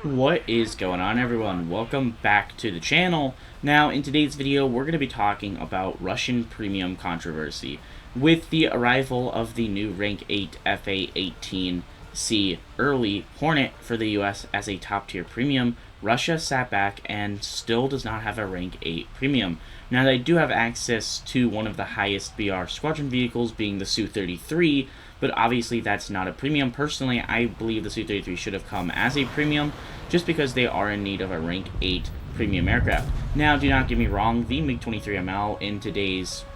What is going on, everyone? Welcome back to the channel. Now, in today's video, we're going to be talking about Russian premium controversy. With the arrival of the new Rank 8 FA-18C early Hornet for the US as a top-tier premium, Russia sat back and still does not have a Rank 8 premium. Now, they do have access to one of the highest BR squadron vehicles, being the Su-33, but obviously that's not a premium. Personally, I believe the Su-33 should have come as a premium, just because they are in need of a Rank 8 premium aircraft. Now, do not get me wrong, the MiG-23ML in today's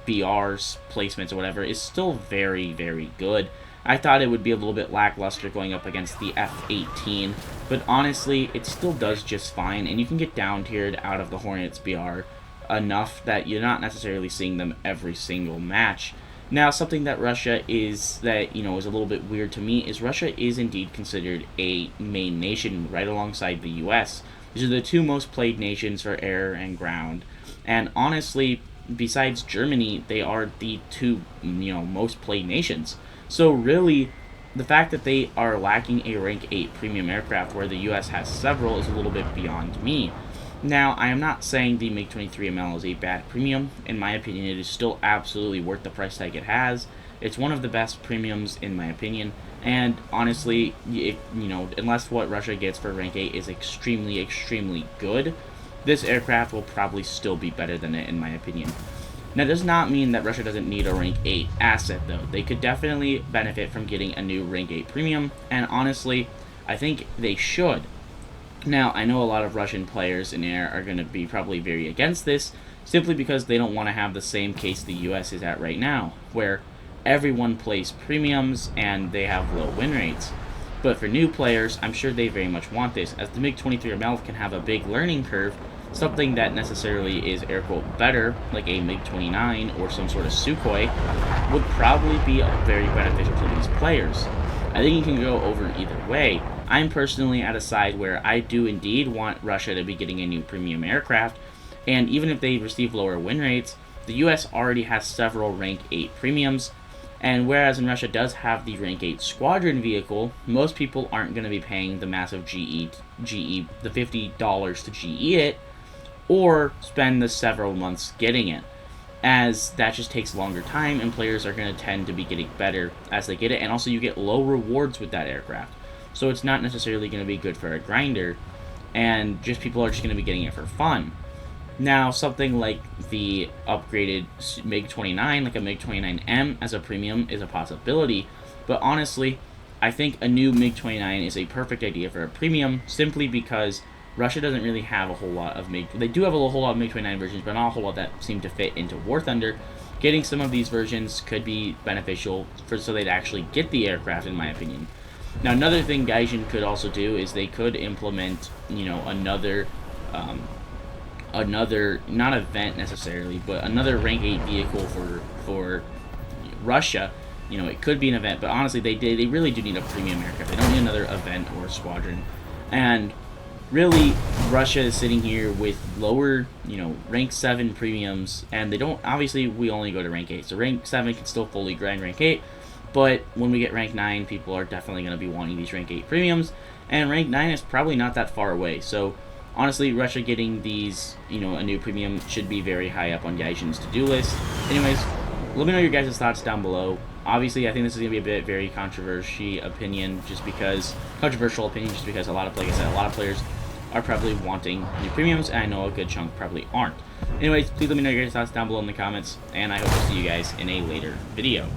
BRs, placements, or whatever, is still very, very good. I thought it would be a little bit lackluster going up against the F-18, but honestly, it still does just fine, and you can get down-tiered out of the Hornets BR enough that you're not necessarily seeing them every single match. Now, something that Russia is a little bit weird to me is Russia is indeed considered a main nation right alongside the US. These are the two most played nations for air and ground. And honestly, besides Germany, they are the two, most played nations. So really, the fact that they are lacking a Rank 8 premium aircraft where the US has several is a little bit beyond me. Now, I am not saying the MiG-23ML is a bad premium. In my opinion, it is still absolutely worth the price tag it has. It's one of the best premiums, in my opinion. And honestly, unless what Russia gets for Rank 8 is extremely, extremely good, this aircraft will probably still be better than it, in my opinion. Now, that does not mean that Russia doesn't need a Rank 8 asset, though. They could definitely benefit from getting a new Rank 8 premium, and honestly, I think they should. Now, I know a lot of Russian players in air are going to be probably very against this, simply because they don't want to have the same case the US is at right now, where everyone plays premiums and they have low win rates. But for new players, I'm sure they very much want this, as the MiG-23ML can have a big learning curve. Something that necessarily is air-quote better, like a MiG-29 or some sort of Sukhoi, would probably be very beneficial to these players. I think you can go over either way. I'm personally at a side where I do indeed want Russia to be getting a new premium aircraft, and even if they receive lower win rates, the US already has several Rank 8 premiums, and whereas in Russia does have the Rank 8 squadron vehicle, most people aren't going to be paying the massive the $50 to GE it, or spend the several months getting it, as that just takes longer time, and players are going to tend to be getting better as they get it, and also you get low rewards with that aircraft. So it's not necessarily going to be good for a grinder, and just people are just going to be getting it for fun. Now, something like the upgraded MiG-29, like a MiG-29M as a premium, is a possibility, but honestly, I think a new MiG-29 is a perfect idea for a premium, simply because Russia doesn't really have a whole lot of MiG. They do have a whole lot of MiG-29 versions, but not a whole lot that seem to fit into warthunder. Getting some of these versions could be beneficial so they'd actually get the aircraft, in my opinion. Now, another thing Gaijin could also do is they could implement, another, not event necessarily, but another Rank 8 vehicle for Russia. It could be an event, but honestly, they really do need a premium aircraft. They don't need another event or squadron. And really, Russia is sitting here with lower, Rank 7 premiums, and they don't, obviously, we only go to Rank 8, so Rank 7 can still fully grind Rank 8, but when we get Rank 9, people are definitely going to be wanting these Rank 8 premiums, and Rank 9 is probably not that far away, so honestly, Russia getting these, a new premium should be very high up on Gaijin's to-do list. Anyways, let me know your guys' thoughts down below. Obviously, I think this is going to be a bit very controversial opinion, just because a lot of players are probably wanting new premiums, and I know a good chunk probably aren't. Anyways, please let me know your guys' thoughts down below in the comments, and I hope to see you guys in a later video.